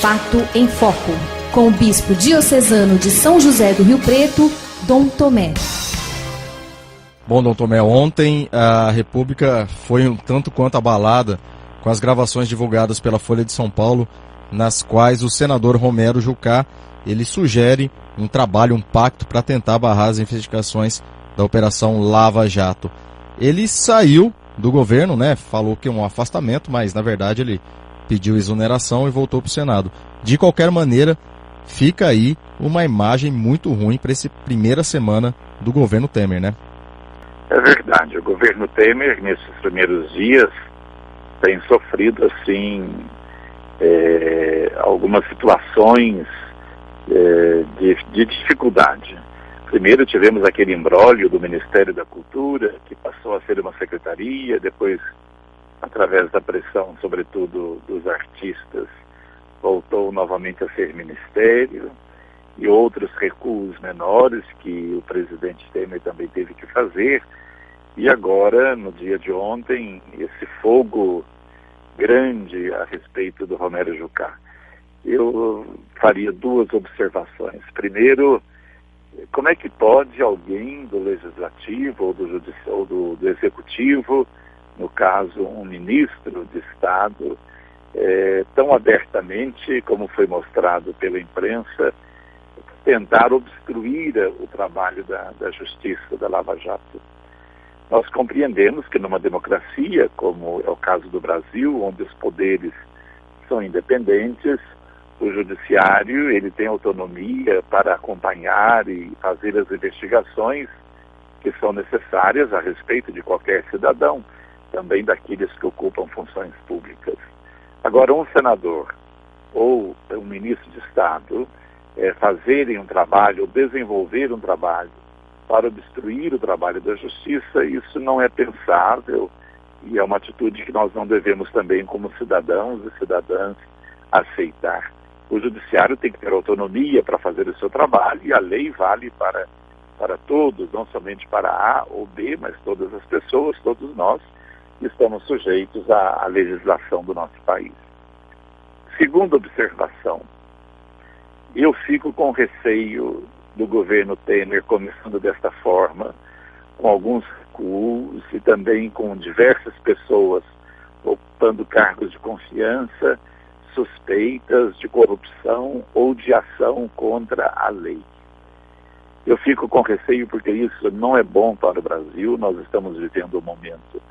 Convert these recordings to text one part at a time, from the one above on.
Fato em Foco, com o bispo diocesano de São José do Rio Preto, Dom Tomé. Bom, Dom Tomé, ontem a República foi um tanto quanto abalada com as gravações divulgadas pela Folha de São Paulo, nas quais o senador Romero Jucá, ele sugere um trabalho, um pacto para tentar barrar as investigações da Operação Lava Jato. Ele saiu do governo, né? Falou que é um afastamento, mas na verdade ele pediu exoneração e voltou para o Senado. De qualquer maneira, fica aí uma imagem muito ruim para essa primeira semana do governo Temer, né? É verdade, o governo Temer, nesses primeiros dias, tem sofrido, assim, algumas situações de dificuldade. Primeiro tivemos aquele imbróglio do Ministério da Cultura, que passou a ser uma secretaria, depois, através da pressão, sobretudo, dos artistas, voltou novamente a ser ministério, e outros recuos menores que o presidente Temer também teve que fazer. E agora, no dia de ontem, esse fogo grande a respeito do Romero Jucá. Eu faria duas observações. Primeiro, como é que pode alguém do Legislativo ou do Executivo, no caso um ministro de Estado, tão abertamente, como foi mostrado pela imprensa, tentar obstruir o trabalho da Justiça, da Lava Jato? Nós compreendemos que numa democracia, como é o caso do Brasil, onde os poderes são independentes, o judiciário ele tem autonomia para acompanhar e fazer as investigações que são necessárias a respeito de qualquer cidadão, também daqueles que ocupam funções públicas. Agora, um senador ou um ministro de Estado fazerem um trabalho, ou desenvolver um trabalho para obstruir o trabalho da Justiça, isso não é pensável e é uma atitude que nós não devemos também, como cidadãos e cidadãs, aceitar. O Judiciário tem que ter autonomia para fazer o seu trabalho e a lei vale para todos, não somente para A ou B, mas todas as pessoas, todos nós, estamos sujeitos à legislação do nosso país. Segunda observação, eu fico com receio do governo Temer começando desta forma, com alguns recuos e também com diversas pessoas ocupando cargos de confiança, suspeitas de corrupção ou de ação contra a lei. Eu fico com receio porque isso não é bom para o Brasil. Nós estamos vivendo um momento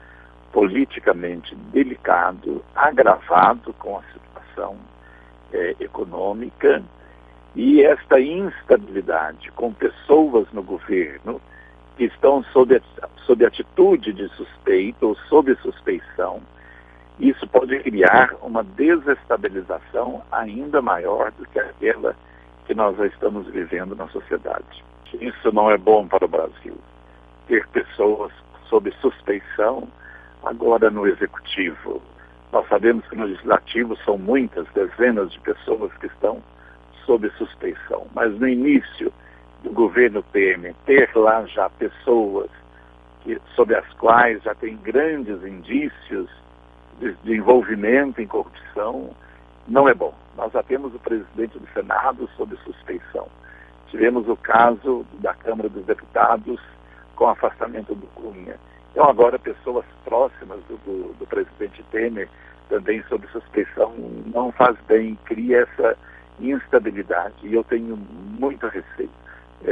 politicamente delicado, agravado com a situação econômica, e esta instabilidade com pessoas no governo que estão sob atitude de suspeita ou sob suspeição, isso pode criar uma desestabilização ainda maior do que aquela que nós já estamos vivendo na sociedade. Isso não é bom para o Brasil. Ter pessoas sob suspeição agora no Executivo. Nós sabemos que no Legislativo são muitas, dezenas de pessoas que estão sob suspeição. Mas no início do governo Temer, ter lá já pessoas sobre as quais já tem grandes indícios de envolvimento em corrupção, não é bom. Nós já temos o presidente do Senado sob suspeição. Tivemos o caso da Câmara dos Deputados com afastamento do Cunha. Então agora pessoas próximas do presidente Temer também sob suspeição não faz bem, cria essa instabilidade. E eu tenho muito receio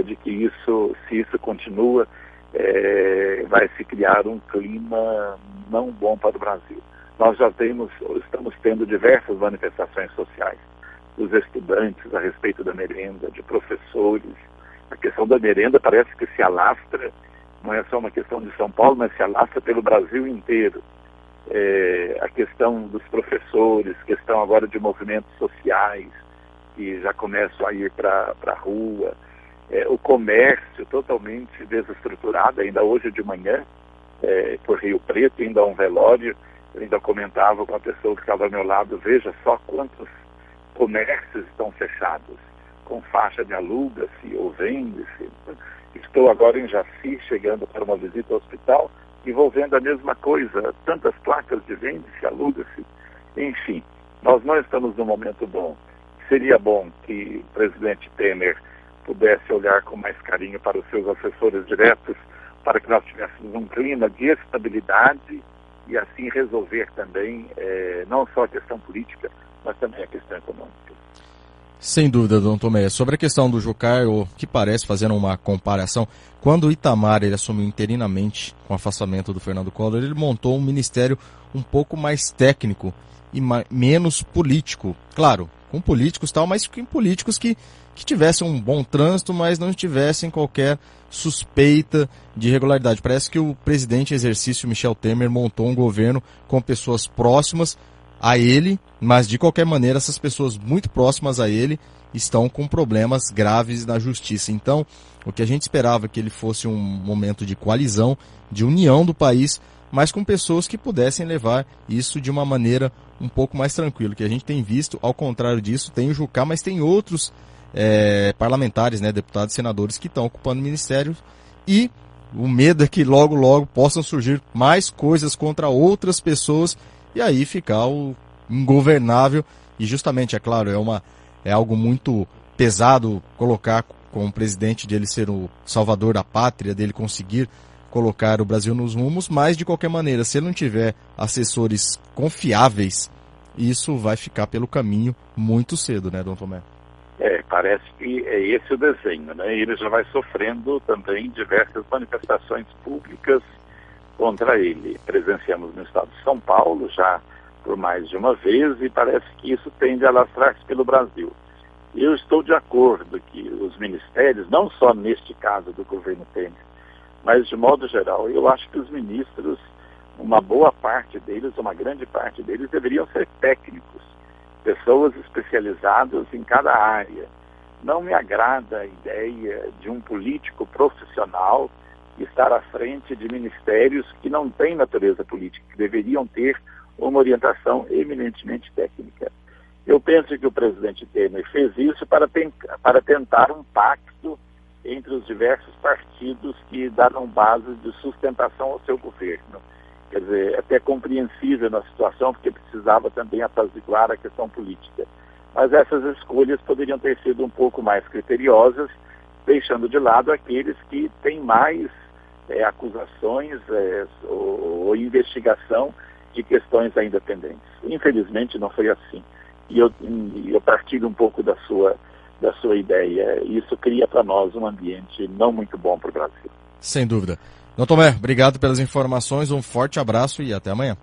de que isso, se isso continua, vai se criar um clima não bom para o Brasil. Nós já estamos tendo diversas manifestações sociais dos estudantes a respeito da merenda, de professores. A questão da merenda parece que se alastra, não é só uma questão de São Paulo, mas se alastra pelo Brasil inteiro. A questão dos professores, questão agora de movimentos sociais, que já começam a ir para a rua, o comércio totalmente desestruturado. Ainda hoje de manhã, por Rio Preto, ainda há um velório, eu ainda comentava com a pessoa que estava ao meu lado, veja só quantos comércios estão fechados, com faixa de aluga-se ou vende-se. Estou agora em Jaci, chegando para uma visita ao hospital, e vou vendo a mesma coisa, tantas placas de vende-se, aluga-se. Enfim, nós não estamos num momento bom. seria bom que o presidente Temer pudesse olhar com mais carinho para os seus assessores diretos, para que nós tivéssemos um clima de estabilidade e assim resolver também não só a questão política, mas também a questão econômica. Sem dúvida, Dom Tomé. Sobre a questão do Jucá, o que parece, fazendo uma comparação, quando o Itamar ele assumiu interinamente com o afastamento do Fernando Collor, ele montou um ministério um pouco mais técnico e menos político. Claro, com políticos e tal, mas com políticos que tivessem um bom trânsito, mas não tivessem qualquer suspeita de irregularidade. Parece que o presidente em exercício, Michel Temer, montou um governo com pessoas próximas a ele, mas de qualquer maneira essas pessoas muito próximas a ele estão com problemas graves na justiça. Então, o que a gente esperava que ele fosse um momento de coalizão, de união do país, mas com pessoas que pudessem levar isso de uma maneira um pouco mais tranquila. O que a gente tem visto, ao contrário disso, tem o Jucá, mas tem outros parlamentares, né, deputados e senadores que estão ocupando ministérios, e o medo é que logo, logo possam surgir mais coisas contra outras pessoas e aí ficar o ingovernável. E justamente, é claro, é algo muito pesado colocar com o presidente dele ser o salvador da pátria, dele conseguir colocar o Brasil nos rumos, mas de qualquer maneira, se ele não tiver assessores confiáveis, isso vai ficar pelo caminho muito cedo, né, Dom Tomé? Parece que é esse o desenho, né? Ele já vai sofrendo também diversas manifestações públicas contra ele. Presenciamos no estado de São Paulo já por mais de uma vez e parece que isso tende a alastrar-se pelo Brasil. Eu estou de acordo que os ministérios, não só neste caso do governo Temer, mas de modo geral, eu acho que os ministros, uma boa parte deles, uma grande parte deles, deveriam ser técnicos, pessoas especializadas em cada área. Não me agrada a ideia de um político profissional estar à frente de ministérios que não têm natureza política, que deveriam ter uma orientação eminentemente técnica. Eu penso que o presidente Temer fez isso para tentar um pacto entre os diversos partidos que daram base de sustentação ao seu governo. Quer dizer, é até compreensível na situação, porque precisava também apaziguar a questão política. Mas essas escolhas poderiam ter sido um pouco mais criteriosas, deixando de lado aqueles que têm mais acusações ou investigação de questões ainda pendentes. Infelizmente não foi assim. E eu partilho um pouco da sua ideia. Isso cria para nós um ambiente não muito bom para o Brasil. Sem dúvida. Dom Tomé, obrigado pelas informações, um forte abraço e até amanhã.